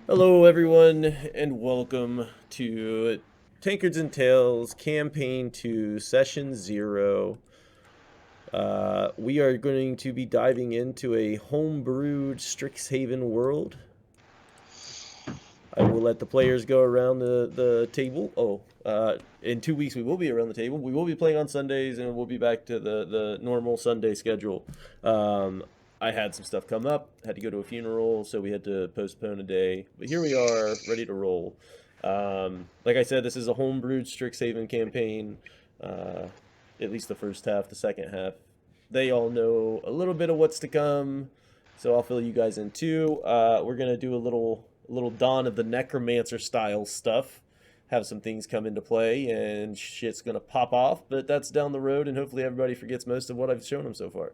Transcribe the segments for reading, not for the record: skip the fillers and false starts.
Hello, everyone, and welcome to Tankards and Tales Campaign 2, Session 0. We are going to be diving into a homebrewed Strixhaven world. I will let the players go around the table. In 2 weeks we will be around the table. We will be playing on Sundays, and we'll be back to the normal Sunday schedule. Um, I had some stuff come up, had to go to a funeral, so we had to postpone a day. But here we are, ready to roll. Like I said, this is a homebrewed Strixhaven campaign. Uh, at least the first half. The second half, they all know a little bit of what's to come, so I'll fill you guys in too. We're gonna do a little Dawn of the Necromancer style stuff. Have some things come into play, and shit's gonna pop off. But that's down the road, and hopefully everybody forgets most of what I've shown them so far.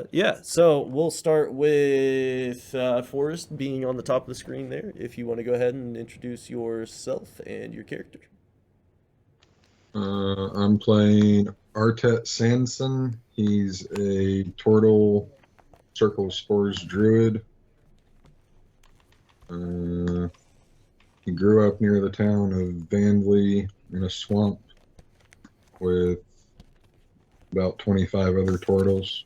Yeah, so we'll start with Forrest being on the top of the screen there. If you want to go ahead and introduce yourself and your character. I'm playing Artet Sanson. He's a Tortle Circle of Spores druid. He grew up near the town of Vanley in a swamp with about 25 other Tortles.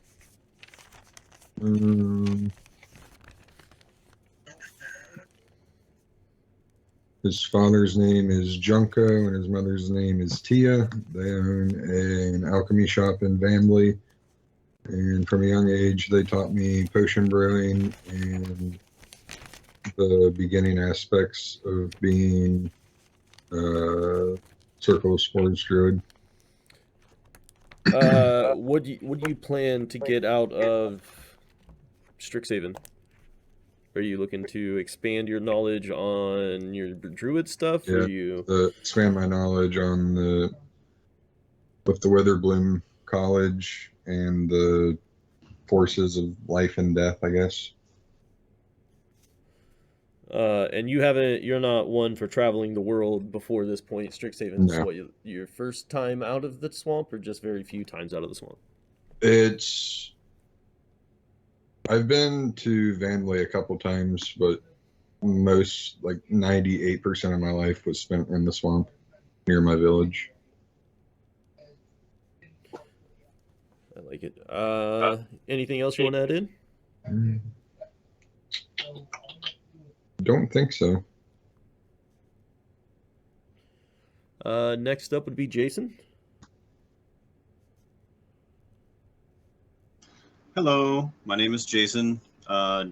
His father's name is Junko and his mother's name is Tia. They own an alchemy shop in Vanley. And from a young age, they taught me potion brewing and the beginning aspects of being Circle of Spores druid. What do you plan to get out of Strixhaven? Are you looking to expand your knowledge on your druid stuff? Yeah, Or you? expand my knowledge on with the Witherbloom College and the forces of life and death, I guess. And you're not one for traveling the world before this point. Strixhaven's No, what, your first time out of the swamp, or just very few times out of the swamp? it's I've been to Vanley a couple times, but most, like 98% of my life was spent in the swamp near my village. I like it. Anything else you want to add in? Mm, Don't think so. Next up would be Jason. Hello, my name is Jason.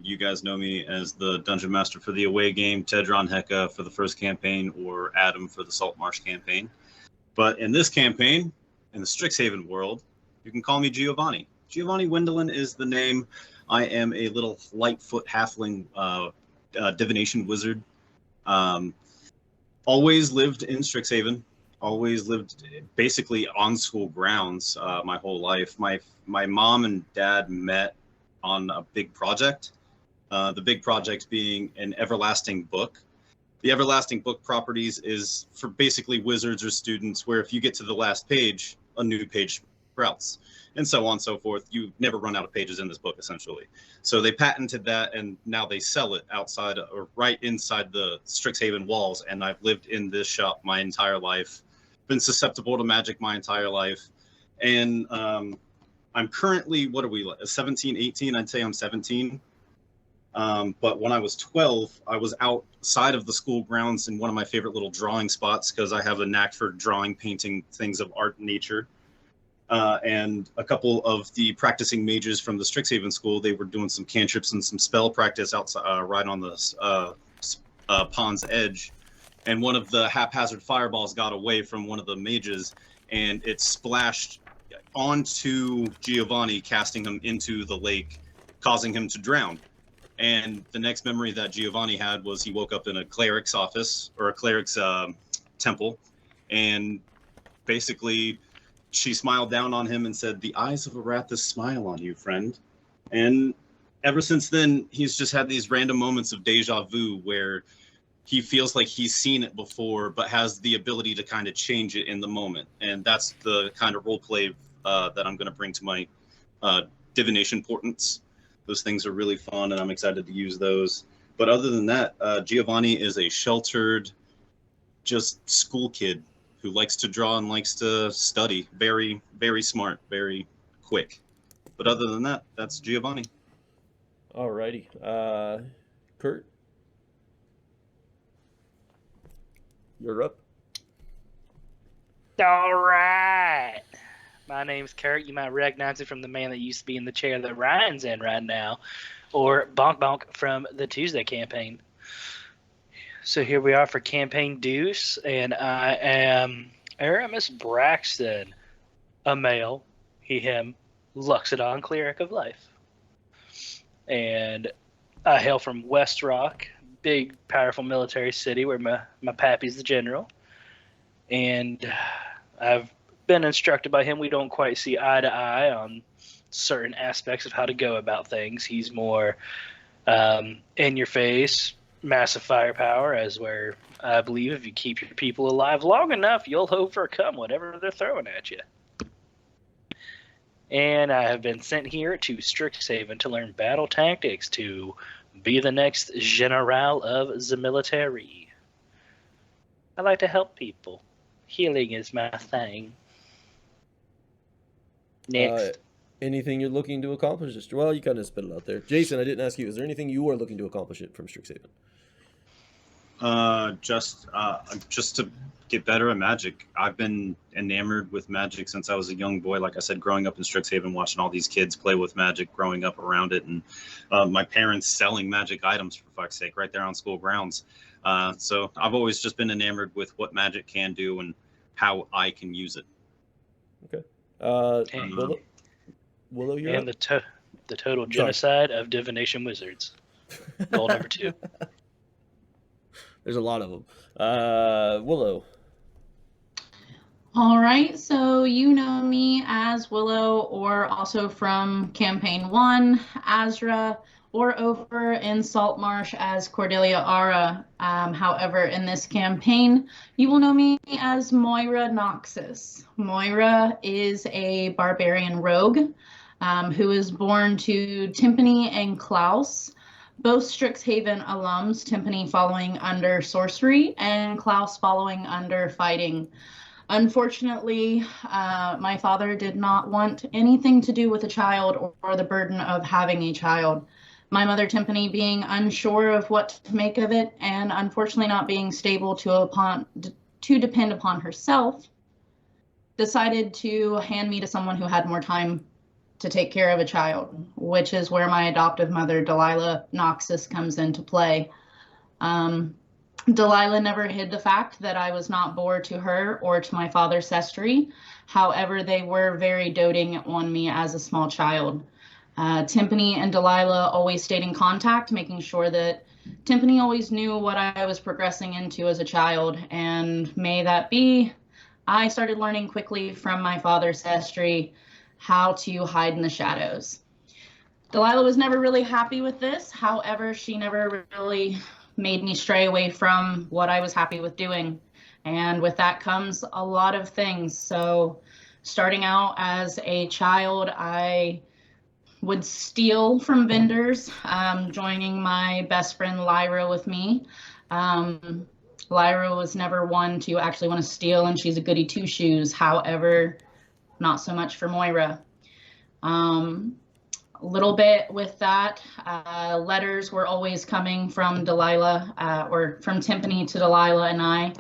You guys know me as the Dungeon Master for the away game, Tedron Heka for the first campaign, or Adam for the Saltmarsh campaign. But in this campaign, in the Strixhaven world, you can call me Giovanni. Giovanni Wendelin is the name. I am a little Lightfoot halfling divination wizard. Always lived in Strixhaven. Always lived basically on school grounds my whole life. My mom and dad met on a big project. The big project being an everlasting book. The everlasting book properties is for basically wizards or students, where if you get to the last page, a new page sprouts, and so on and so forth. You never run out of pages in this book, essentially. So they patented that, and now they sell it outside or right inside the Strixhaven walls. And I've lived in this shop my entire life, been susceptible to magic my entire life, and I'm currently, what are we, 17, 18? I'd say I'm 17. But when I was 12, I was outside of the school grounds in one of my favorite little drawing spots, because I have a knack for drawing, painting things of art and nature. And a couple of the practicing mages from the Strixhaven school, they were doing some cantrips and some spell practice outside, right on the pond's edge. And one of the haphazard fireballs got away from one of the mages, and it splashed onto Giovanni, casting him into the lake, causing him to drown. And the next memory that Giovanni had was he woke up in a cleric's office, or a cleric's temple, and basically she smiled down on him and said, "The eyes of Arathis smile on you, friend." And ever since then, he's just had these random moments of deja vu where he feels like he's seen it before, but has the ability to kind of change it in the moment. And that's the kind of role play that I'm going to bring to my divination portents. Those things are really fun, and I'm excited to use those. But other than that, Giovanni is a sheltered, just school kid who likes to draw and likes to study. Very, very smart, very quick. But other than that, that's Giovanni. Alrighty. Kurt, you're up. All right. My name's Kurt. You might recognize it from the man that used to be in the chair that Ryan's in right now, or Bonk Bonk from the Tuesday campaign. So here we are for Campaign Deuce, and I am Aramis Braxton, a male, he, him, Luxodon Cleric of Life. And I hail from West Rock, big, powerful military city where my pappy's the general. And I've been instructed by him. We don't quite see eye to eye on certain aspects of how to go about things. He's more in your face, massive firepower, as where I believe if you keep your people alive long enough, you'll overcome whatever they're throwing at you. And I have been sent here to Strixhaven to learn battle tactics to be the next general of the military. I like to help people. Healing is my thing. Next. Anything you're looking to accomplish? Well, you kind of spit it out there. Jason, I didn't ask you. Is there anything you are looking to accomplish it from Strixhaven? Just to get better at Magic. I've been enamored with Magic since I was a young boy. Like I said, growing up in Strixhaven, watching all these kids play with Magic, growing up around it, and my parents selling Magic items, for fuck's sake, right there on school grounds. So I've always just been enamored with what Magic can do and how I can use it. Okay. Willow, you're and up? the total genocide of divination wizards. Goal number 2. There's a lot of them. Willow. All right, so you know me as Willow, or also from Campaign 1, Azra, or over in Saltmarsh as Cordelia Ara. However, in this campaign, you will know me as Moira Noxus. Moira is a barbarian rogue who is born to Timpani and Klaus, both Strixhaven alums, Timpani following under sorcery and Klaus following under fighting. Unfortunately, my father did not want anything to do with a child or the burden of having a child. My mother, Timpani, being unsure of what to make of it and unfortunately not being stable to depend upon herself, decided to hand me to someone who had more time to take care of a child, which is where my adoptive mother, Delilah Noxus, comes into play. Delilah never hid the fact that I was not born to her or to my father's ancestry. However, they were very doting on me as a small child. Timpani and Delilah always stayed in contact, making sure that Timpani always knew what I was progressing into as a child. And may that be, I started learning quickly from my father's ancestry how to hide in the shadows. Delilah was never really happy with this. However, she never really made me stray away from what I was happy with doing. And with that comes a lot of things. So starting out as a child, I would steal from vendors, joining my best friend Lyra with me. Lyra was never one to actually want to steal, and she's a goody two-shoes. However, not so much for Moira. A little bit with that, letters were always coming from Delilah, or from Timpani to Delilah and I.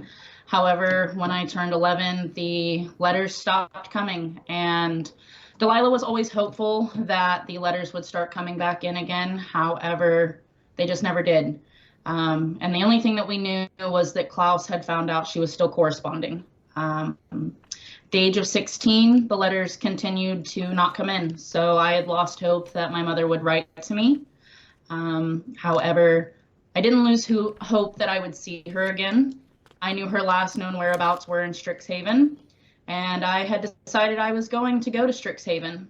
However, when I turned 11, the letters stopped coming, and Delilah was always hopeful that the letters would start coming back in again. However, they just never did. And the only thing that we knew was that Klaus had found out she was still corresponding. The age of 16, the letters continued to not come in. So I had lost hope that my mother would write to me. However, I didn't lose hope that I would see her again. I knew her last known whereabouts were in Strixhaven, and I had decided I was going to go to Strixhaven.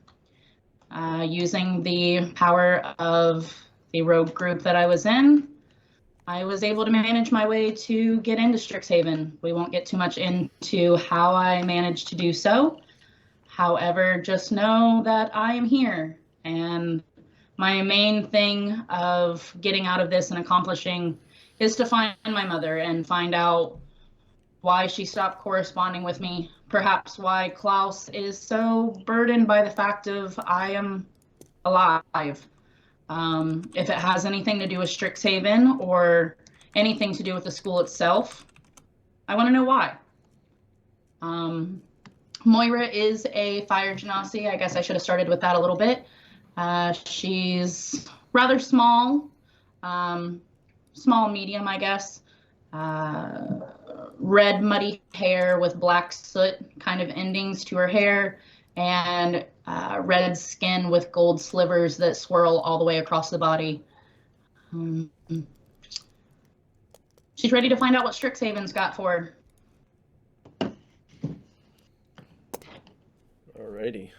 Using the power of the rogue group that I was in, I was able to manage my way to get into Strixhaven. We won't get too much into how I managed to do so. However, just know that I am here, and my main thing of getting out of this and accomplishing is to find my mother and find out why she stopped corresponding with me, perhaps why Klaus is so burdened by the fact of I am alive. If it has anything to do with Strixhaven or anything to do with the school itself, I want to know why. Moira is a fire genasi. I guess I should have started with that a little bit. She's rather small, small medium, I guess. Red muddy hair with black soot kind of endings to her hair, and red skin with gold slivers that swirl all the way across the body. She's ready to find out what Strixhaven's got for her. Alrighty.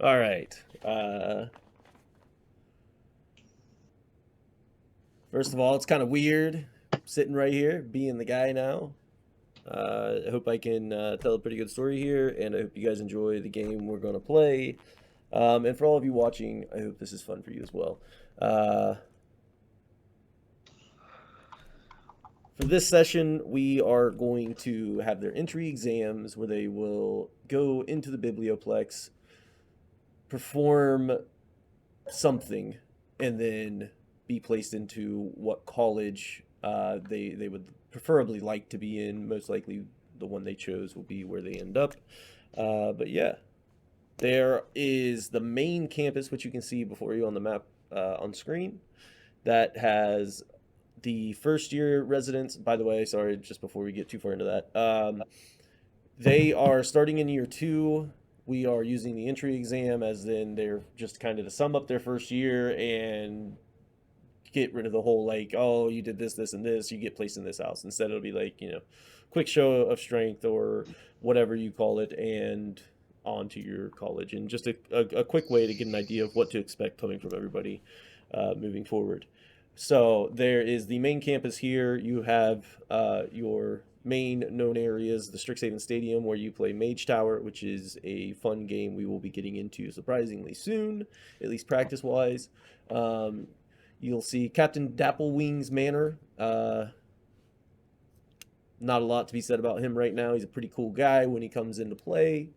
All right. First of all, it's kind of weird sitting right here, being the guy now. I hope I can tell a pretty good story here, and I hope you guys enjoy the game we're going to play. And for all of you watching, I hope this is fun for you as well. For this session, we are going to have their entry exams where they will go into the Biblioplex, perform something, and then be placed into what college they would preferably like to be in. Most likely the one they chose will be where they end up. But yeah, there is the main campus, which you can see before you on the map on screen, that has the first year residents. By the way, sorry, just before we get too far into that, they are starting in year 2. We are using the entry exam as then they're just kind of to sum up their first year and get rid of the whole like, oh, you did this, this, and this, you get placed in this house. Instead, it'll be like, you know, quick show of strength or whatever you call it, and on to your college. And just a quick way to get an idea of what to expect coming from everybody moving forward. So there is the main campus here. You have your main known areas, the Strixhaven Stadium, where you play Mage Tower, which is a fun game we will be getting into surprisingly soon, at least practice-wise. You'll see Captain Dapplewing's Manor. Not a lot to be said about him right now. He's a pretty cool guy when he comes into play.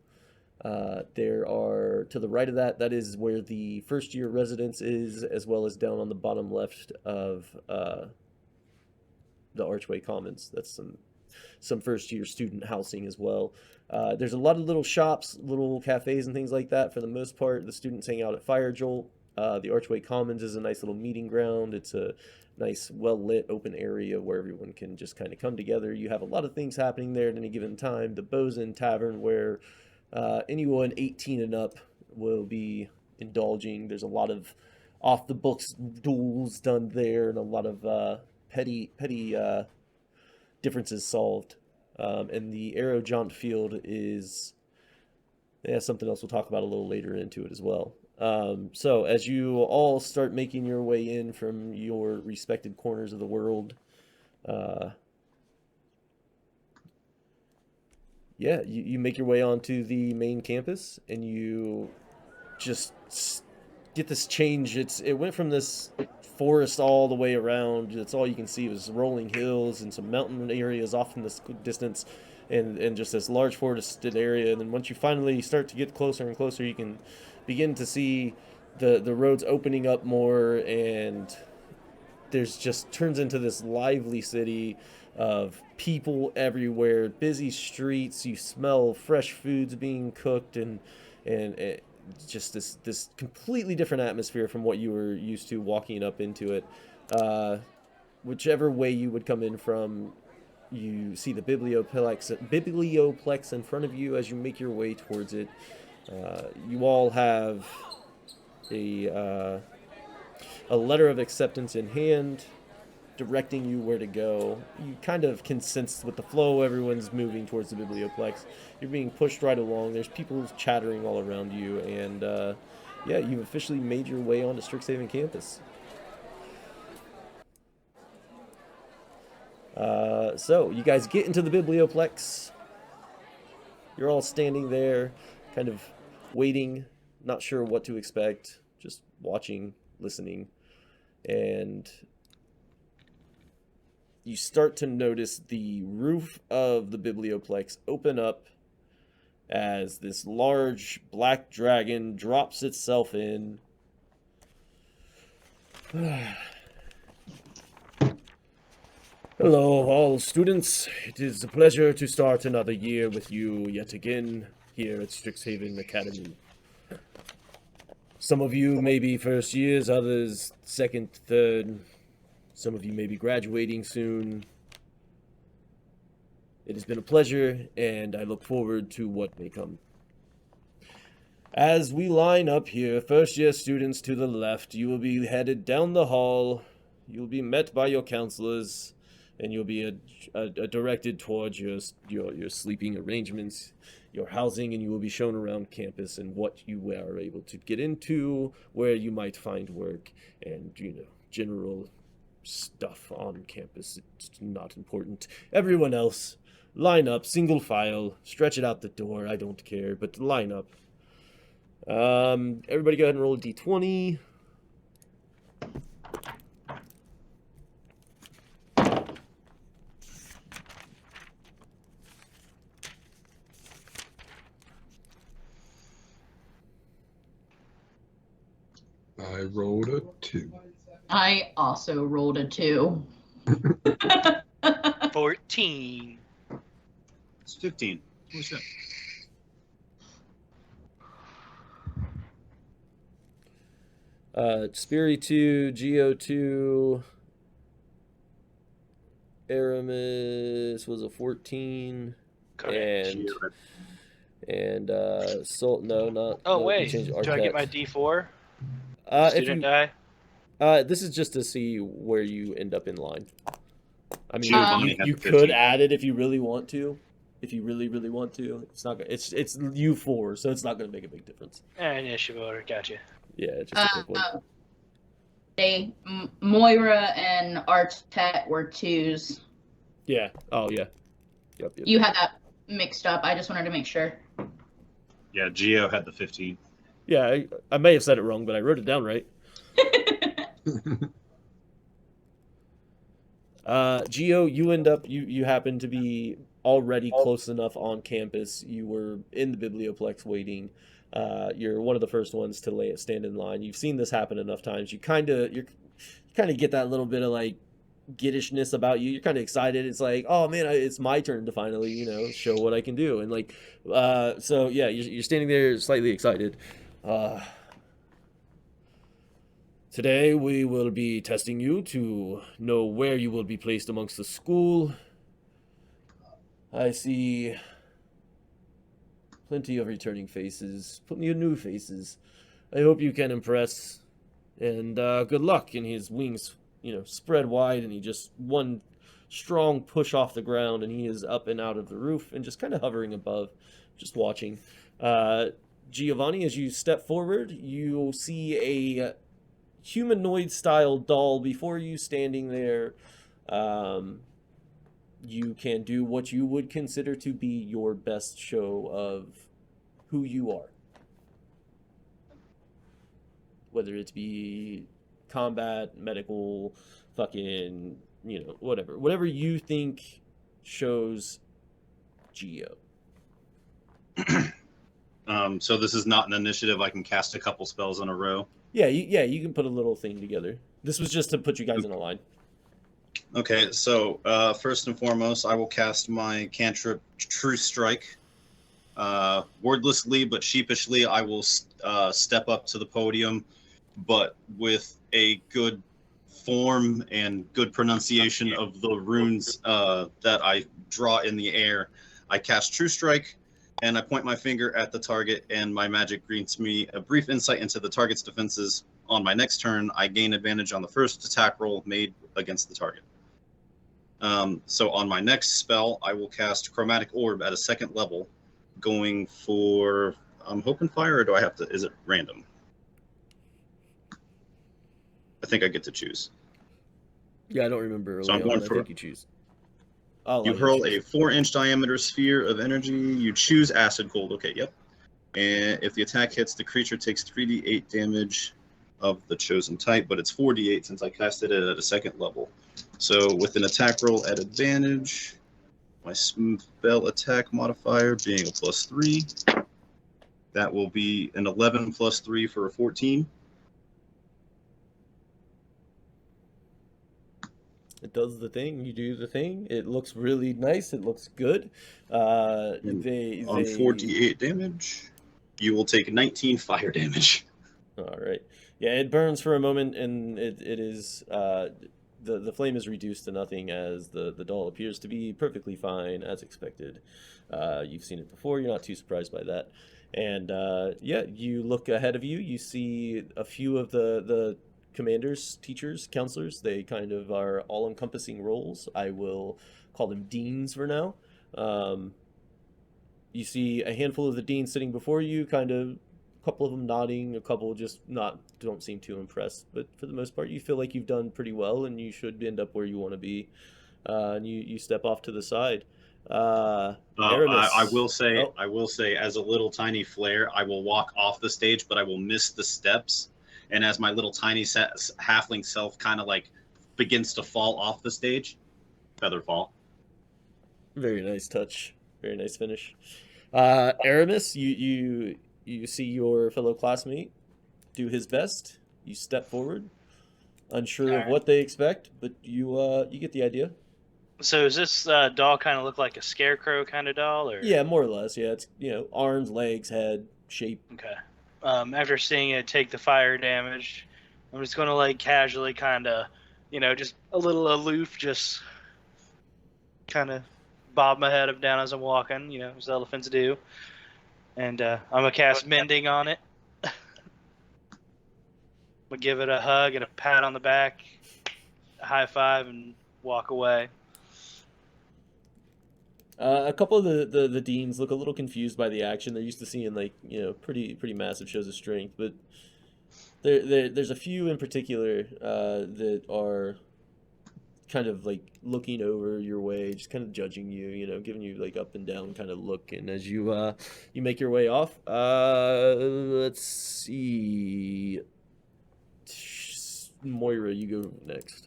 There are, to the right of that, that is where the first year residence is, as well as down on the bottom left of the Archway Commons. That's some first year student housing as well. There's a lot of little shops, little cafes and things like that. For the most part, the students hang out at Fire Jolt. The Archway Commons is a nice little meeting ground. It's a nice, well-lit, open area where everyone can just kind of come together. You have a lot of things happening there at any given time. The Bosun Tavern, where anyone 18 and up will be indulging. There's a lot of off-the-books duels done there and a lot of petty differences solved. And the Arrow Jaunt Field is something else we'll talk about a little later into it as well. So as you all start making your way in from your respected corners of the world, you make your way onto the main campus, and you just get this change. It went from this forest all the way around. That's all you can see was rolling hills and some mountain areas off in the distance, and just this large forested area. And then once you finally start to get closer and closer, you can begin to see the roads opening up more, and there's just turns into this lively city of people everywhere, busy streets. You smell fresh foods being cooked, and just this completely different atmosphere from what you were used to walking up into it. Whichever way you would come in from, you see the biblioplex in front of you as you make your way towards it. You all have a letter of acceptance in hand, directing you where to go. You kind of can sense with the flow, everyone's moving towards the Biblioplex. You're being pushed right along. There's people chattering all around you, and you've officially made your way onto Strixhaven campus. So you guys get into the Biblioplex. You're all standing there, kind of waiting not sure what to expect, just watching, listening, and you start to notice the roof of the biblioplex open up as this large black dragon drops itself in. Hello, all students. It is a pleasure to start another year with you yet again here at Strixhaven Academy. Some of you may be first years, others second, third. Some of you may be graduating soon. It has been a pleasure, and I look forward to what may come. As we line up here, first-year students to the left, you will be headed down the hall. You will be met by your counselors, and you'll be directed towards your sleeping arrangements, your housing, and you will be shown around campus and what you are able to get into, where you might find work, and, general stuff on campus. It's not important. Everyone else, line up, single file, stretch it out the door. I don't care, but line up. Everybody go ahead and roll a d20. I rolled a 2. I also rolled a 2. 14. It's 15. Holy shit. Spiri 2, Geo 2, Aramis was a 14, Correct. and Salt, no, not. Oh, no, we wait. changed Do I get my Arquette. D4? If Student you, die? this is just to see where you end up in line. I mean, Giovanni had you the could 15. add it if you really want to. If you really, really want to, it's not. It's U4, so it's not going to make a big difference. Initiative order. Gotcha. Yeah, it's just a quick one. Moira and Artet were 2s. Yeah. Oh, yeah. Yep. You had that mixed up. I just wanted to make sure. Yeah, Geo had the 15. Yeah, I may have said it wrong, but I wrote it down right. Geo, you end up, you happen to be already close enough on campus. You were in the biblioplex waiting. You're one of the first ones to stand in line. You've seen this happen enough times. You kind of get that little bit of like gidishness about you. You're kind of excited. It's like, oh man, it's my turn to finally, show what I can do. And like, so yeah, you're standing there slightly excited. Today we will be testing you to know where you will be placed amongst the school. I see plenty of returning faces, plenty of new faces. I hope you can impress, and good luck. And his wings, spread wide, and he just one strong push off the ground, and he is up and out of the roof and just kind of hovering above, just watching. Giovanni, as you step forward, you'll see a humanoid-style doll before you standing there. You can do what you would consider to be your best show of who you are. Whether it be combat, medical, fucking, whatever. Whatever you think shows Geo. So this is not an initiative. I can cast a couple spells in a row. Yeah, you can put a little thing together. This was just to put you guys in a line. Okay, so first and foremost, I will cast my cantrip True Strike. Wordlessly but sheepishly, I will step up to the podium, but with a good form and good pronunciation of the runes that I draw in the air. I cast True Strike, and I point my finger at the target, and my magic grants me a brief insight into the target's defenses. On my next turn, I gain advantage on the first attack roll made against the target. So on my next spell, I will cast Chromatic Orb at a 2nd level, going for, I'm hoping fire, or do I have to, is it random? I think I get to choose. Yeah, I don't remember. So I'm going for, I think you choose. You hurl a 4-inch diameter sphere of energy. You choose acid cold. Okay, yep. And if the attack hits, the creature takes 3d8 damage of the chosen type, but it's 4d8 since I casted it at a 2nd level. So with an attack roll at advantage, my spell attack modifier being a +3, that will be an 11 + 3 for a 14. It does the thing. You do the thing. It looks really nice. It looks good. On 4d8 damage, you will take 19 fire damage. All right. Yeah, it burns for a moment, and it is the flame is reduced to nothing as the doll appears to be perfectly fine as expected. You've seen it before. You're not too surprised by that. And yeah, you look ahead of you. You see a few of the commanders, teachers, counselors. They kind of are all-encompassing roles. I will call them deans for now. You see a handful of the deans sitting before you, kind of a couple of them nodding, a couple just don't seem too impressed. But for the most part, you feel like you've done pretty well, and you should end up where you want to be. And you step off to the side. Aramis. I will say, as a little tiny flare, I will walk off the stage, but I will miss the steps. And as my little tiny halfling self kind of like begins to fall off the stage, feather fall. Very nice touch. Very nice finish. Aramis, you see your fellow classmate do his best. You step forward, unsure of what they expect, but you get the idea. So does this doll kind of look like a scarecrow kind of doll, or? Yeah, more or less. Yeah, it's arms, legs, head, shape. Okay. After seeing it take the fire damage, I'm just gonna like casually kind of, just a little aloof, just kind of bob my head up down as I'm walking, as elephants do. And I'm gonna cast Mending on it. I'm gonna give it a hug and a pat on the back, a high five, and walk away. A couple of the deans look a little confused by the action. They're used to seeing pretty massive shows of strength, but there's a few in particular that are kind of like looking over your way, just kind of judging you, giving you like up and down kind of look. And as you make your way off, let's see, Moira, you go next.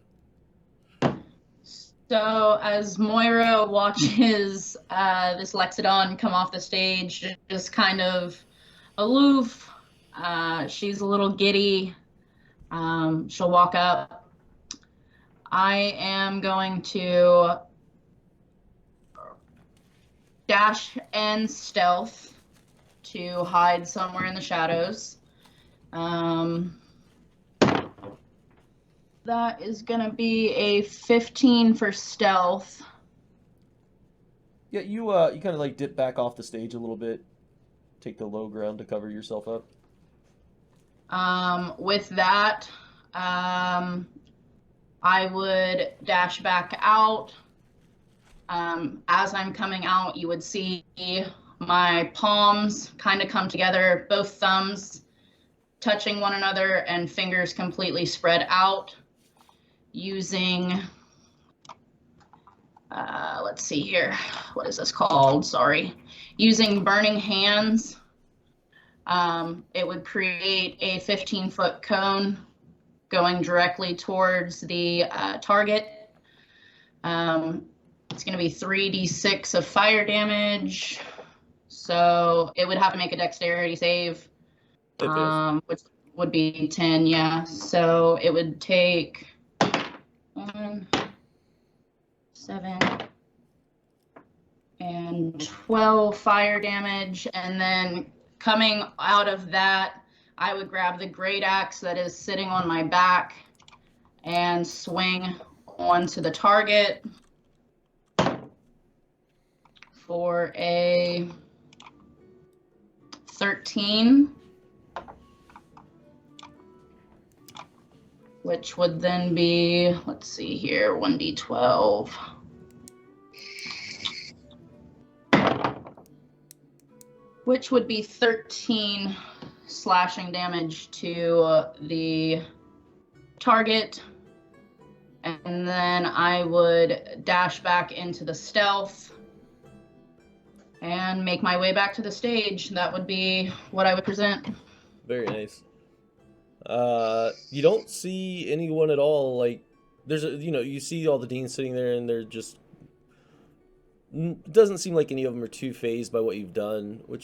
So as Moira watches this Lexodon come off the stage, just kind of aloof, she's a little giddy, she'll walk up. I am going to dash and stealth to hide somewhere in the shadows. That is going to be a 15 for stealth. Yeah, you kind of like dip back off the stage a little bit, take the low ground to cover yourself up. With that, I would dash back out. As I'm coming out, you would see my palms kind of come together, both thumbs touching one another and fingers completely spread out. Using, let's see here, what is this called? Sorry. Using Burning Hands, it would create a 15-foot cone going directly towards the target. It's going to be 3d6 of fire damage, so it would have to make a dexterity save, which would be 10, yeah. So it would take 1, 7, and 12 fire damage, and then coming out of that, I would grab the great axe that is sitting on my back and swing onto the target for a 13. Which would then be, let's see here, 1d12. Which would be 13 slashing damage to the target. And then I would dash back into the stealth and make my way back to the stage. That would be what I would present. Very nice. You don't see anyone at all. Like, there's you see all the deans sitting there, and they're just. It doesn't seem like any of them are too phased by what you've done, but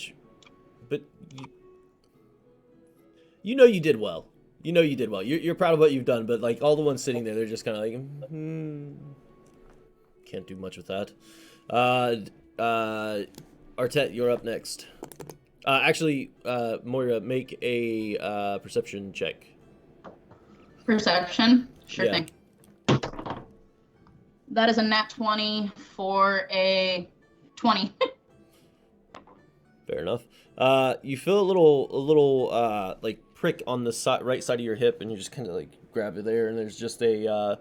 you know you did well. You know you did well. You're proud of what you've done, but like all the ones sitting there, they're just kind of like, can't do much with that. Artet, you're up next. Actually, Moira, make a perception check. Perception? Sure Yeah. thing. That is a nat 20 for a 20. Fair enough. You feel a little like prick on the right side of your hip, and you just kind of like grab it there, and there's just a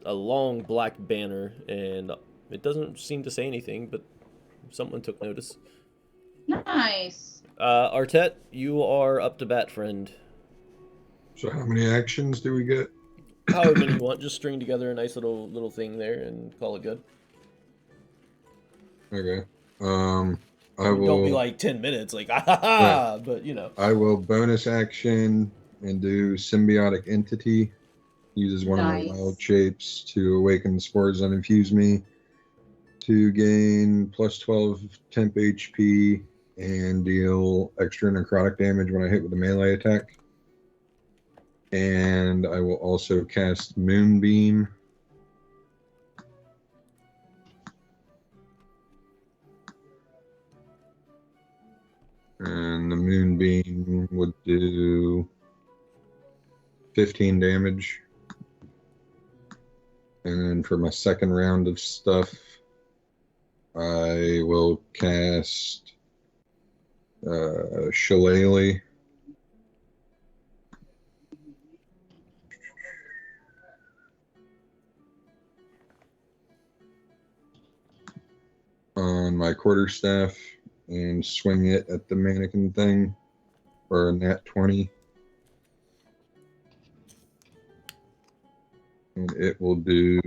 long black banner, and it doesn't seem to say anything, but someone took notice. Nice. Artet, you are up to bat, friend. So how many actions do we get? However many you want, just string together a nice little thing there and call it good. Okay. I will. Don't be like 10 minutes, like ah, but you know. I will bonus action and do symbiotic entity. Uses one of my wild shapes to awaken spores and infuse me. To gain plus 12 temp HP and deal extra necrotic damage when I hit with a melee attack. And I will also cast Moonbeam. And the Moonbeam would do 15 damage. And then for my second round of stuff, I will cast Shillelagh. On my quarterstaff and swing it at the mannequin thing for a nat 20. And it will do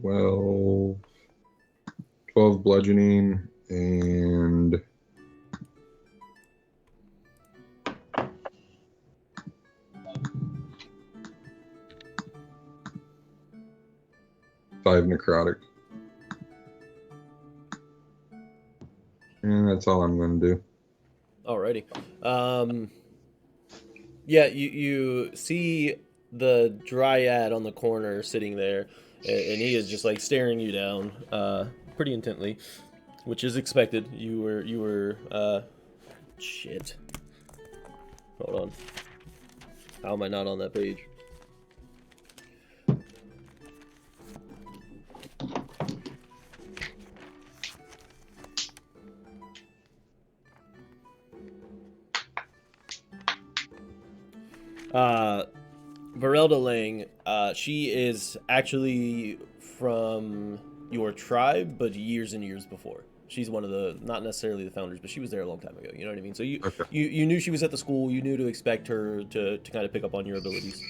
12 bludgeoning and 5 necrotic. And that's all I'm going to do. Alrighty. Yeah, you see the dryad on the corner sitting there, and he is just like staring you down pretty intently, which is expected. You were shit. Hold on. How am I not on that page? Varelda Lang, she is actually from your tribe, but years and years before. She's one of the, not necessarily the founders, but she was there a long time ago. You know what I mean? So you knew she was at the school. You knew to expect her to kind of pick up on your abilities.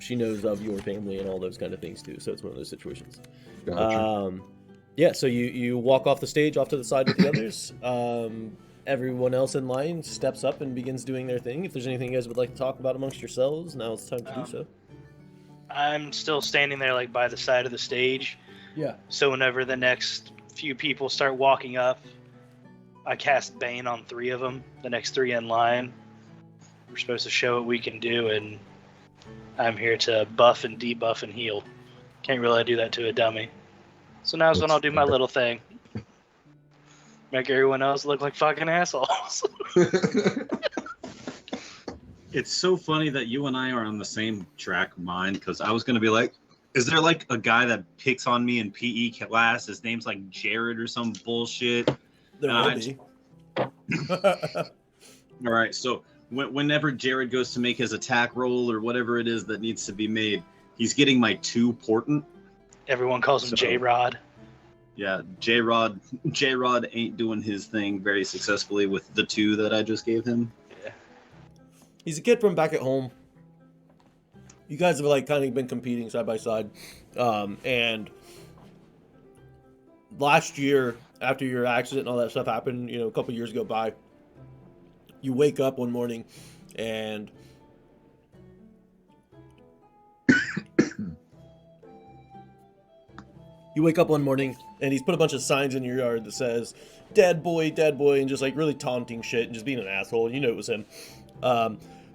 She knows of your family and all those kind of things too. So it's one of those situations. Gotcha. Yeah. So you walk off the stage, off to the side with the others. Everyone else in line steps up and begins doing their thing. If there's anything you guys would like to talk about amongst yourselves, now it's time to do so. I'm still standing there like by the side of the stage. Yeah. So whenever the next few people start walking up, I cast Bane on 3 of them, the next 3 in line. We're supposed to show what we can do, and I'm here to buff and debuff and heal. Can't really do that to a dummy. So now's when I'll do my little thing. Make everyone else look like fucking assholes. It's so funny that you and I are on the same track, mine, because I was going to be like, is there like a guy that picks on me in PE class? His name's like Jared or some bullshit. There will be. All right, so whenever Jared goes to make his attack roll or whatever it is that needs to be made, he's getting my 2 portent. Everyone calls him J-Rod. Yeah, J-Rod ain't doing his thing very successfully with the 2 that I just gave him. Yeah. He's a kid from back at home. You guys have like kind of been competing side by side, and last year, after your accident and all that stuff happened, a couple years go by, you wake up one morning and he's put a bunch of signs in your yard that says dead boy, and just like really taunting shit and just being an asshole. You know it was him.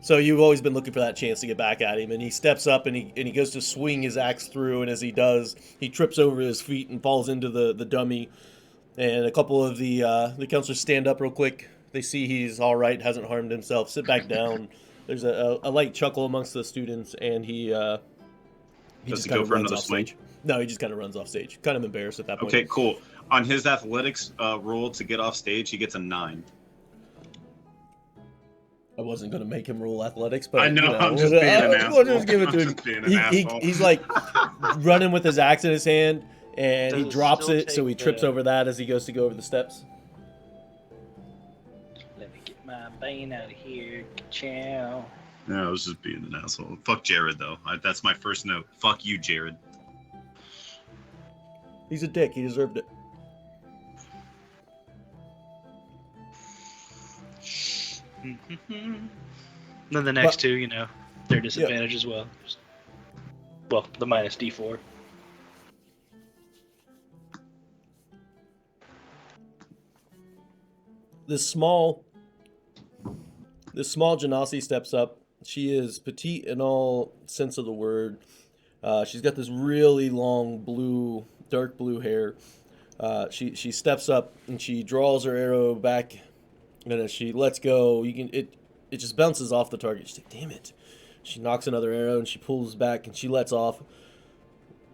So you've always been looking for that chance to get back at him, and he steps up and he goes to swing his axe through, and as he does, he trips over his feet and falls into the dummy. And a couple of the counselors stand up real quick. They see he's all right, hasn't harmed himself. Sit back down. There's a light chuckle amongst the students, and he Does just he kind go of for runs another off swing? stage. No, he just kind of runs off stage. Kind of embarrassed at that point. Okay, cool. On his athletics roll to get off stage, he gets a 9. I wasn't going to make him roll athletics, but I know, I'm just being an asshole. We'll just give it to I'm him. just being an asshole. He's like running with his axe in his hand, and Does he it drops still it, so he take trips the- over that as he goes to go over the steps. Let me get my bane out of here. Chow. No, I was just being an asshole. Fuck Jared, though. That's my first note. Fuck you, Jared. He's a dick. He deserved it. Then the next two, they're disadvantaged as well. Well, the minus D4. This small Genasi steps up. She is petite in all sense of the word. She's got this really long dark blue hair. She steps up and she draws her arrow back, and as she lets go, it just bounces off the target. She's like, damn it. She knocks another arrow and she pulls back and she lets off.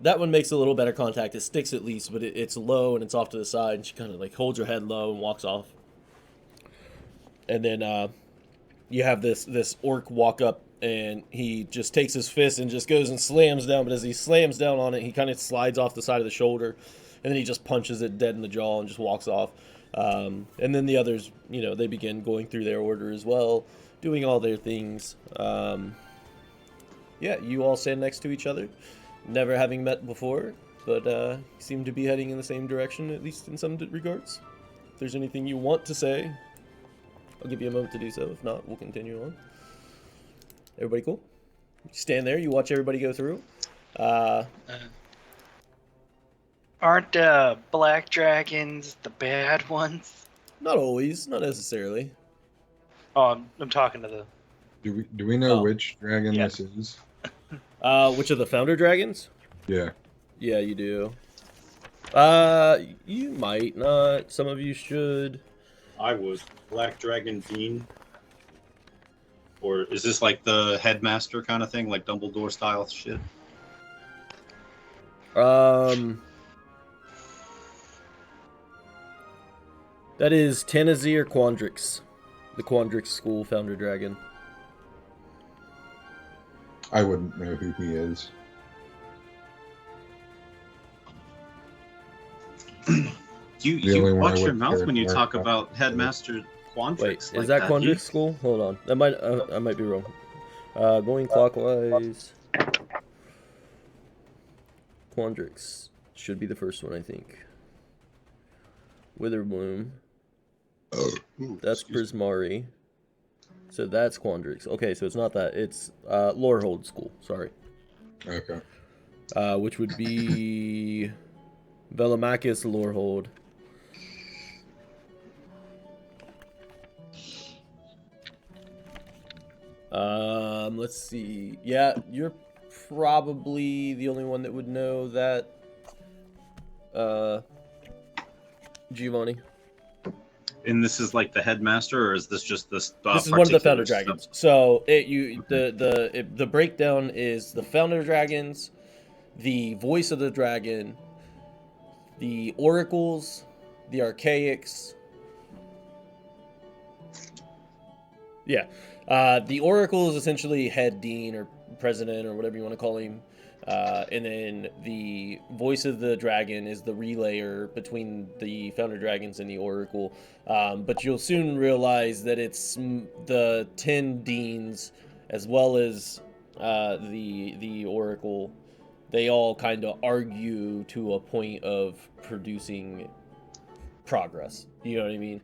That one makes a little better contact. It sticks at least, but it's low and it's off to the side, and she kind of like holds her head low and walks off. And then you have this orc walk up, and he just takes his fist and just goes and slams down. But as he slams down on it, he kind of slides off the side of the shoulder, and then he just punches it dead in the jaw and just walks off. And then the others, they begin going through their order as well, doing all their things. Yeah, you all stand next to each other, never having met before, but seem to be heading in the same direction, at least in some regards. If there's anything you want to say, I'll give you a moment to do so. If not, we'll continue on. Everybody cool? You stand there, you watch everybody go through. Aren't black dragons the bad ones? Not always, not necessarily. Oh, I'm talking to the... Do we know Oh. which dragon Yeah. this is? Which of the founder dragons? Yeah. Yeah, you do. You might not. Some of you should. I would. Black Dragon Dean. Or is this like the headmaster kind of thing, like Dumbledore style shit? That is Tanazir Quandrix, the Quandrix school founder dragon. I wouldn't know who he is. The You only one watch I your would mouth care when you to talk learn about Headmaster Quandrix. Wait, is like that dude. Quandrix school? Hold on, I might be wrong. Going clockwise. Quandrix should be the first one, I think. Witherbloom. Ooh, That's excuse me. Prismari. So that's Quandrix. Okay, so it's not that. It's Lorehold School. Sorry. Okay. Which would be Velomachus Lorehold. Let's see. Yeah, you're probably the only one that would know that. Giovanni. And this is like the headmaster, or is this just this? This is one of the founder particular dragons. So the breakdown is the founder dragons, the voice of the dragon, the oracles, the archaics. Yeah, the oracle is essentially head dean or president or whatever you want to call him. And then the voice of the dragon is the relayer between the founder dragons and the oracle. But you'll soon realize that it's the 10 deans as well as the oracle they all kind of argue to a point of producing progress. You know what I mean?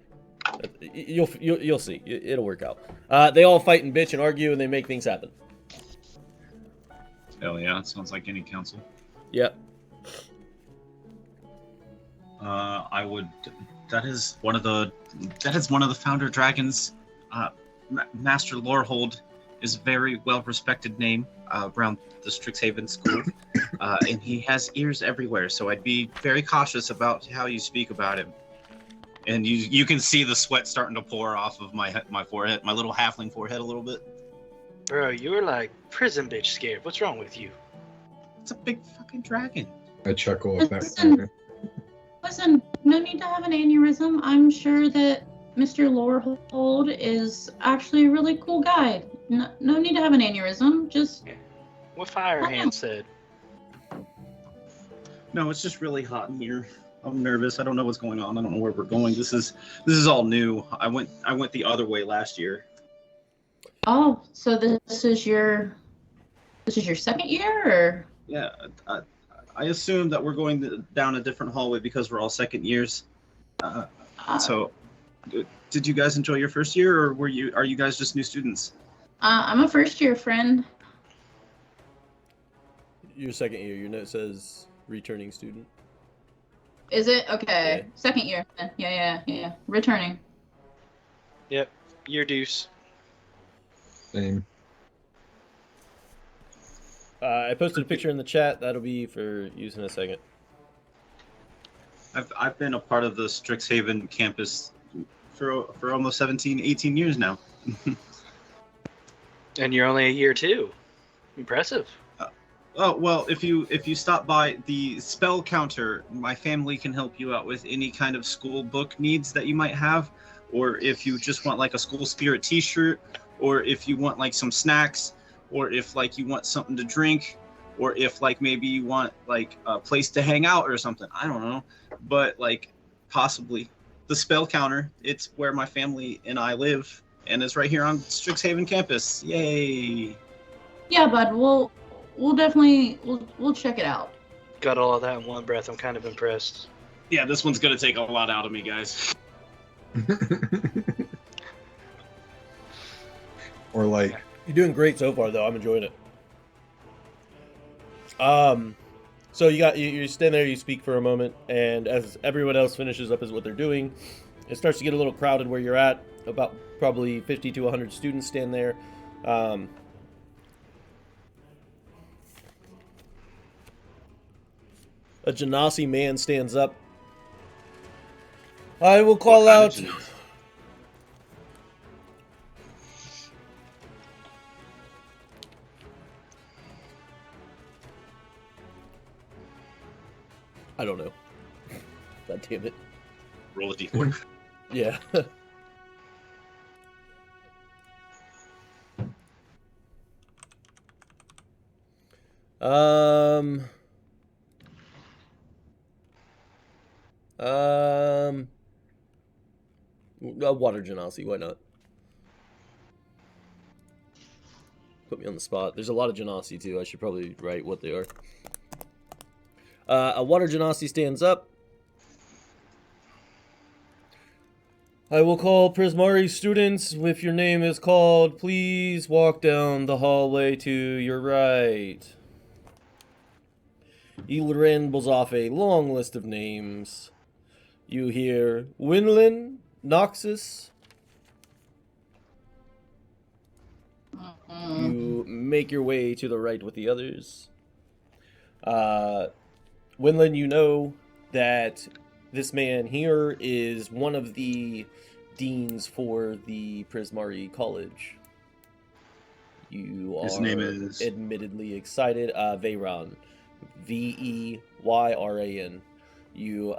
You'll see. It'll work out. They all fight and bitch and argue, and they make things happen. Hell yeah, it sounds like any council. Yep. I would. That is one of the founder dragons. Master Lorehold is a very well respected name around the Strixhaven school, and he has ears everywhere. So I'd be very cautious about how you speak about him. And you can see the sweat starting to pour off of my forehead, my little halfling forehead, a little bit. Bro, you were like prison bitch scared. What's wrong with you? It's a big fucking dragon. I chuckle at that Listen. comment. Listen, no need to have an aneurysm. I'm sure that Mr. Lorehold is actually a really cool guy. No need to have an aneurysm. Just What Firehand said. No, it's just really hot in here. I'm nervous. I don't know what's going on. I don't know where we're going. This is all new. I went the other way last year. oh, so this is your second year, or Yeah, I assume that we're going down a different hallway because we're all second years. So, did you guys enjoy your first year, or are you guys just new students? I'm a first year friend. Your second year. Your note says returning student. Is it okay? Yeah. Second year. Yeah. Returning. Yep, your deuce. Same. I posted a picture in the chat. That'll be for use in a second. I've been a part of the Strixhaven campus for almost 17, 18 years now. And you're only a year too. Impressive. Oh well, if you stop by the spell counter, my family can help you out with any kind of school book needs that you might have, or if you just want like a school spirit T-shirt, or if you want like some snacks, or if like you want something to drink, or if like maybe you want like a place to hang out or something. I don't know, but like possibly the spell counter. It's where my family and I live, and it's right here on Strixhaven campus. Yay! Yeah, bud. We'll definitely we'll check it out. Got all of that in one breath. I'm kind of impressed. Yeah, this one's gonna take a lot out of me, guys. Or like, You're doing great so far, though. I'm enjoying it. So you stand there, you speak for a moment, and as everyone else finishes up as what they're doing, it starts to get a little crowded where you're at. About probably 50 to 100 students stand there. A Genasi man stands up. I will call out. I don't know. God damn it. Roll a d4. Yeah. Water Genasi, why not? Put me on the spot. There's a lot of Genasi too. I should probably write what they are. A Water Genasi stands up. I will call Prismari students. If your name is called, please walk down the hallway to your right. Ilren pulls off a long list of names. You hear Winlin, Noxus. You make your way to the right with the others. Winlin, you know that this man here is one of the deans for the Prismari College. You are His name is admittedly excited. Veyran. Veyran. You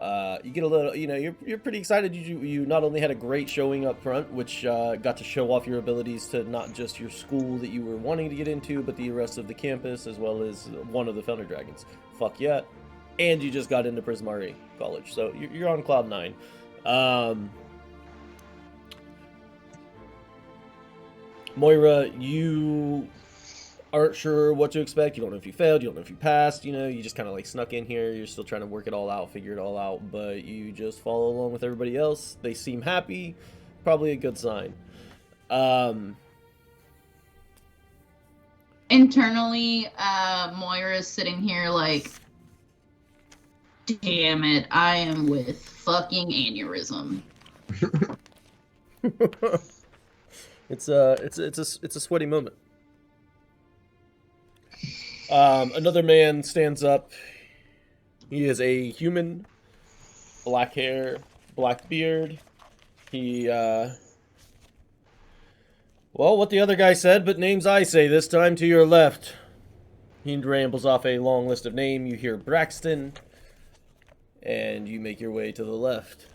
get a little, you're pretty excited. You not only had a great showing up front, which got to show off your abilities to not just your school that you were wanting to get into, but the rest of the campus, as well as one of the Founder Dragons. Fuck yeah. And you just got into Prismari College, so you're on cloud 9. Moira, you aren't sure what to expect. You don't know if you failed, you don't know if you passed, you know, you just kind of like snuck in here, you're still trying to work it all out, figure it all out, but you just follow along with everybody else. They seem happy, probably a good sign. Internally, Moira's sitting here like, damn it, I am with fucking aneurysm. It's a sweaty moment. Another man stands up. He is a human, black hair, black beard. He, well, what the other guy said, but names I say this time. To your left. He rambles off a long list of names. You hear Braxton, and you make your way to the left.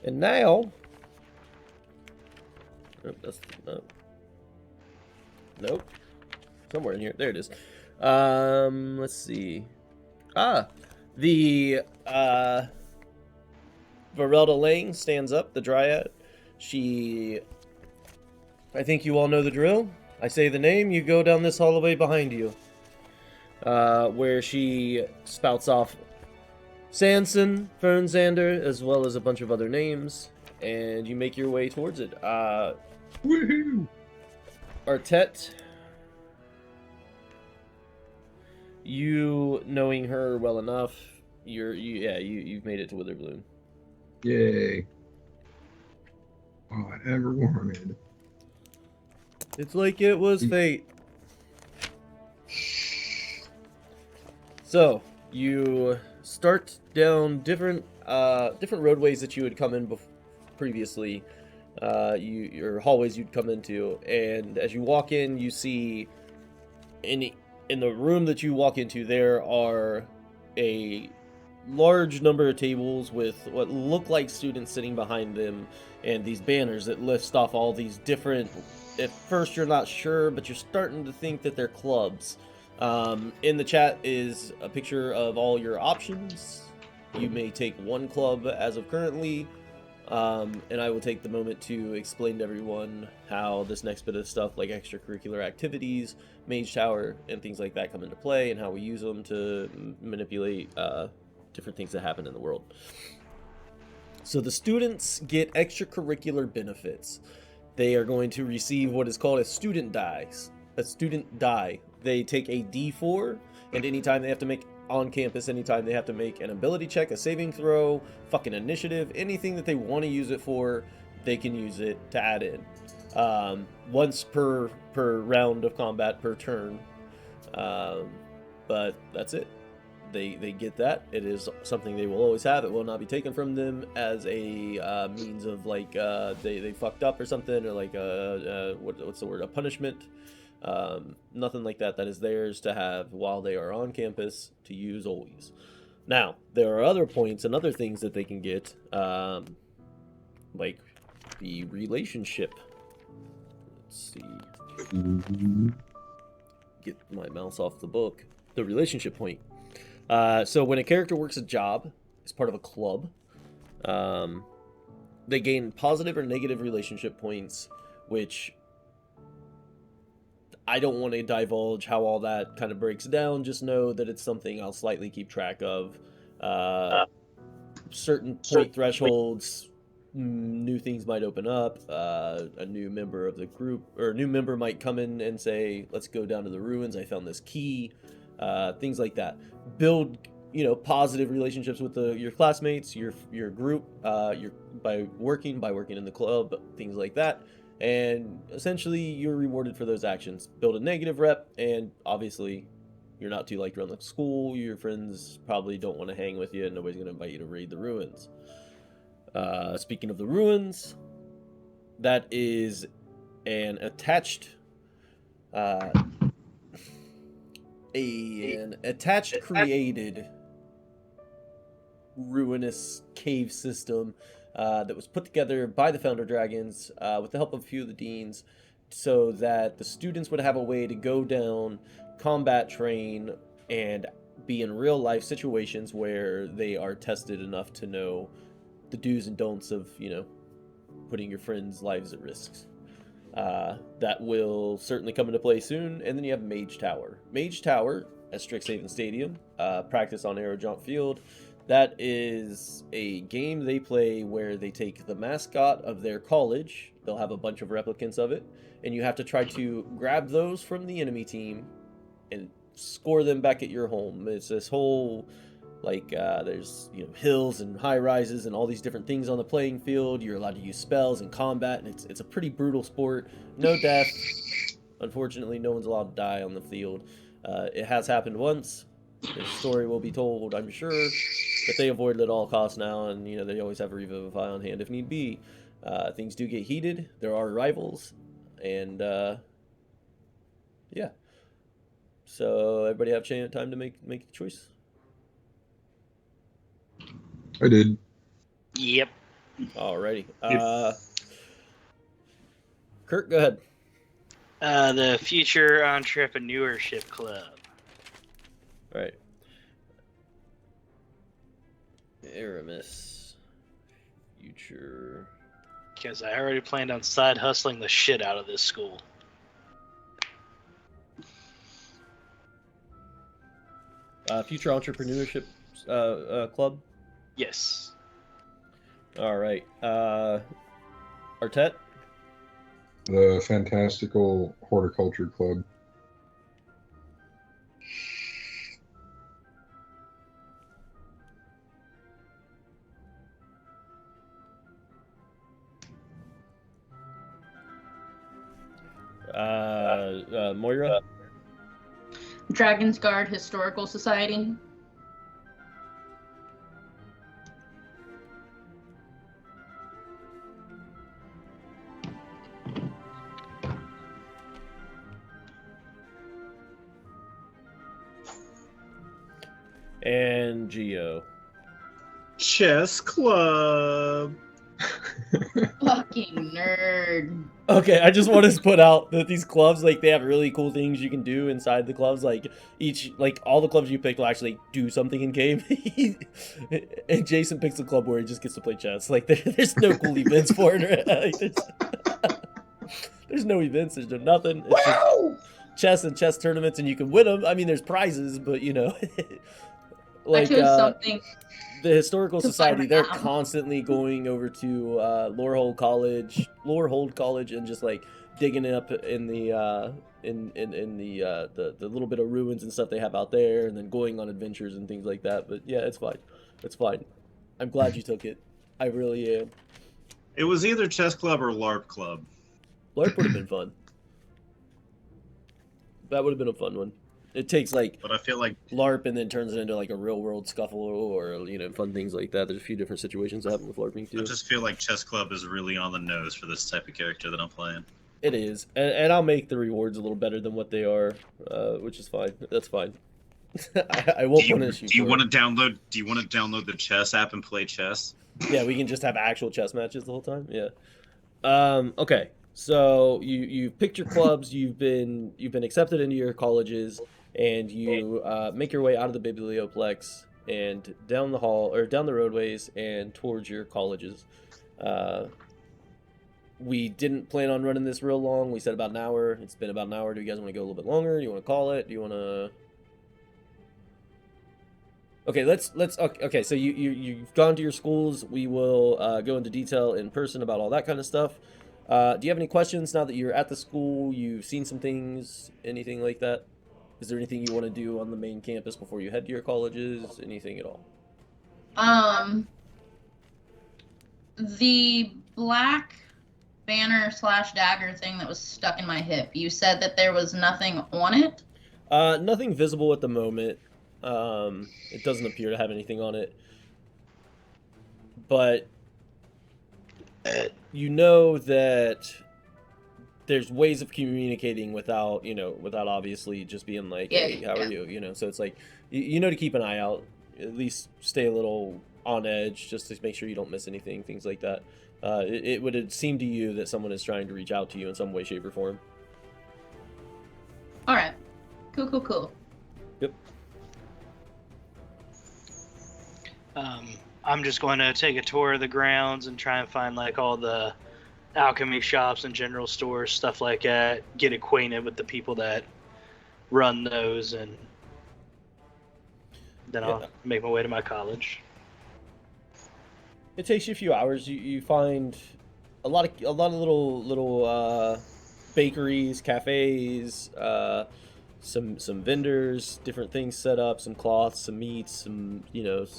And now... Nope. Somewhere in here. There it is. Let's see. The Varelda Lang stands up, the Dryad. She... I think you all know the drill. I say the name, you go down this hallway behind you. Where she spouts off Sanson, Fernzander, as well as a bunch of other names. And you make your way towards it. Woohoo! Artette, you knowing her well enough, you've made it to Witherbloom. Yay. All I ever wanted. It's like it was fate. So you start down different roadways that you had come in previously. Your hallways you'd come into, and as you walk in, you see in the room that you walk into, there are a large number of tables with what look like students sitting behind them, and these banners that list off all these different... At first you're not sure, but you're starting to think that they're clubs. In the chat is a picture of all your options. You may take one club as of currently, and I will take the moment to explain to everyone how this next bit of stuff, like extracurricular activities, Mage Tower, and things like that come into play, and how we use them to manipulate different things that happen in the world. So the students get extracurricular benefits. They are going to receive what is called a student die. They take a D4, and anytime they have to make on campus, anytime they have to make an ability check, a saving throw, fucking initiative, anything that they want to use it for, they can use it to add in. Once per round of combat per turn. But that's it. They get that. It is something they will always have. It will not be taken from them as a means of like they fucked up or something, or like what's the word, a punishment. Nothing like that. That is theirs to have while they are on campus to use always. Now there are other points and other things that they can get, like the relationship. Let's see. Get my mouse off the book. The relationship point. So when a character works a job as part of a club, they gain positive or negative relationship points, which I don't want to divulge how all that kind of breaks down. Just know that it's something I'll slightly keep track of. Certain point thresholds, new things might open up. A new member of the group, or a new member might come in and say, let's go down to the ruins, I found this key. Things like that. Build, positive relationships with your classmates, your group, by working in the club, things like that. And essentially, you're rewarded for those actions. Build a negative rep, and obviously, you're not too liked around the school. Your friends probably don't want to hang with you, and nobody's going to invite you to raid the ruins. Speaking of the ruins, that is an attached... an attached created ruinous cave system that was put together by the Founder Dragons with the help of a few of the deans, so that the students would have a way to go down, combat train, and be in real life situations where they are tested enough to know the do's and don'ts of, putting your friends' lives at risk. That will certainly come into play soon. And then you have Mage Tower. Mage Tower at Strixhaven Stadium, practice on Aero Jump Field. That is a game they play where they take the mascot of their college. They'll have a bunch of replicants of it, and you have to try to grab those from the enemy team and score them back at your home. It's this whole, like, there's, you know, hills and high rises and all these different things on the playing field. You're allowed to use spells and combat, and it's a pretty brutal sport. No death. Unfortunately, no one's allowed to die on the field. It has happened once. The story will be told, I'm sure, but they avoid it at all costs now, and, you know, they always have a Revivify on hand if need be. Things do get heated. There are rivals, and yeah. So everybody have time to make a choice. I did. Yep. Alrighty. Kurt, go ahead. The Future Entrepreneurship Club. All right. Aramis. Future. Because I already planned on side hustling the shit out of this school. Future Entrepreneurship Club. Yes. All right. Artet. The Fantastical Horticulture Club. Moira. Dragon's Guard Historical Society. And Geo. Chess Club. Fucking nerd. Okay, I just want to put out that these clubs, like, they have really cool things you can do inside the clubs. Like, all the clubs you pick will actually do something in game. And Jason picks a club where he just gets to play chess. Like, there's no cool events for it. Like, there's no events. There's no nothing. It's just chess and chess tournaments, and you can win them. I mean, there's prizes, but, you know. Like, I chose something. The Historical to Society, find they're out. constantly going over to Lorehold College, and just like digging up in the the little bit of ruins and stuff they have out there, and then going on adventures and things like that. But yeah, it's fine. It's fine. I'm glad you took it. I really am. It was either Chess Club or LARP Club. LARP would have been fun. That would have been a fun one. It takes like But I feel like LARP and then turns it into like a real world scuffle, or, you know, fun things like that. There's a few different situations that happen with LARPing too. I just feel like Chess Club is really on the nose for this type of character that I'm playing. It is, and I'll make the rewards a little better than what they are, which is fine. That's fine. I won't punish you. Do you want to download? Do you want to download the chess app and play chess? Yeah, we can just have actual chess matches the whole time. Yeah. Okay. So you picked your clubs. You've been accepted into your colleges, and you make your way out of the biblioplex and down the hall, or down the roadways and towards your colleges. We didn't plan on running this real long. We said about an hour. It's been about an hour. Do you guys want to go a little bit longer? Do you want to call it? Do you want to? Okay, let's. Okay, so you've gone to your schools. We will go into detail in person about all that kind of stuff. Do you have any questions now that you're at the school? You've seen some things, anything like that? Is there anything you want to do on the main campus before you head to your colleges? Anything at all? The black banner / dagger thing that was stuck in my hip. You said that there was nothing on it? Nothing visible at the moment. It doesn't appear to have anything on it. But you know that there's ways of communicating without obviously just being like, hey, how are you? You know, so it's like, you know, to keep an eye out, at least stay a little on edge just to make sure you don't miss anything, things like that. It would seem to you that someone is trying to reach out to you in some way, shape, or form. All right. Cool. Yep. I'm just going to take a tour of the grounds and try and find like all the alchemy shops and general stores, stuff like that. Get acquainted with the people that run those, and then I'll make my way to my college. It takes you a few hours. You find a lot of little bakeries, cafes, some vendors, different things set up, some cloths, some meats, some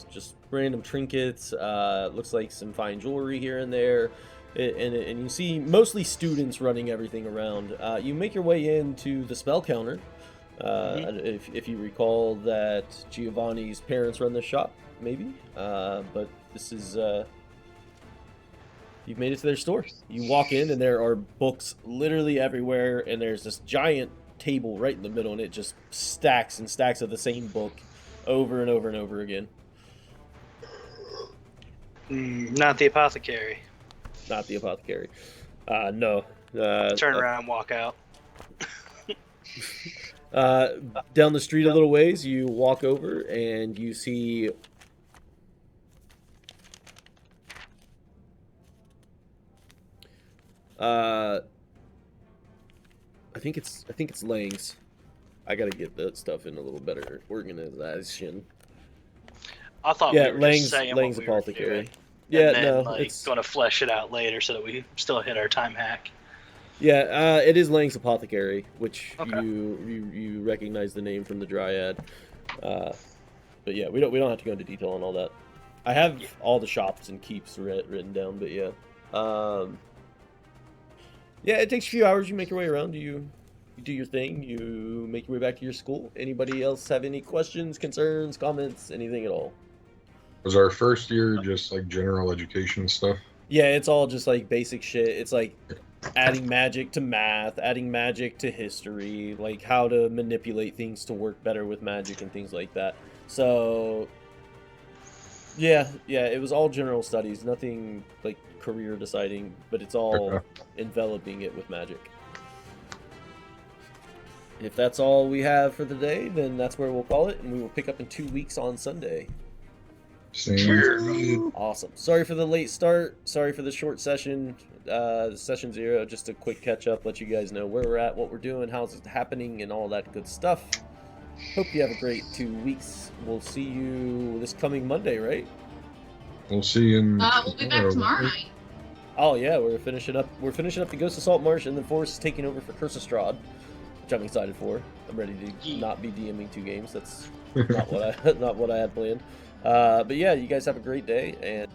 just random trinkets. Looks like some fine jewelry here and there, and you see mostly students running everything around. You make your way into the spell counter. If you recall that Giovanni's parents run the shop, maybe, but this is you've made it to their store. You walk in and there are books literally everywhere, and there's this giant table right in the middle, and it just stacks and stacks of the same book over and over and over again. Not the apothecary. Not the apothecary. No. Turn around and walk out. Down the street a little ways, you walk over and you see I think it's Lang's. I gotta get that stuff in a little better organization. I thought yeah, we were Lang's just saying Lang's what we were apothecary. doing, Yeah, and then, no, like, it's going to flesh it out later so that we still hit our time hack. yeah, it is Lang's apothecary, which Okay. you recognize the name from the Dryad. But yeah, we don't have to go into detail on all that. I have all the shops and keeps written down, but yeah. Yeah, it takes a few hours. You make your way around. You do your thing. You make your way back to your school. Anybody else have any questions, concerns, comments, anything at all? Was our first year just like general education stuff? Yeah, it's all just like basic shit. It's like adding magic to math, adding magic to history, like how to manipulate things to work better with magic and things like that. So yeah, it was all general studies, nothing like career deciding, but it's all Okay. enveloping it with magic. If that's all we have for the day, then that's where we'll call it, and we will pick up in 2 weeks on Sunday. Same. Awesome. Sorry for the late start. Sorry for the short session. Session 0, just a quick catch up, let you guys know where we're at, what we're doing, how's it happening, and all that good stuff. Hope you have a great 2 weeks. We'll see you this coming Monday, right? We'll see you in. We'll be back tomorrow night. Oh yeah, we're finishing up the Ghost of Saltmarsh, and then Forrest is taking over for Curse of Strahd, which I'm excited for. I'm ready to not be DMing 2 games. That's not what I had planned. But yeah, you guys have a great day, and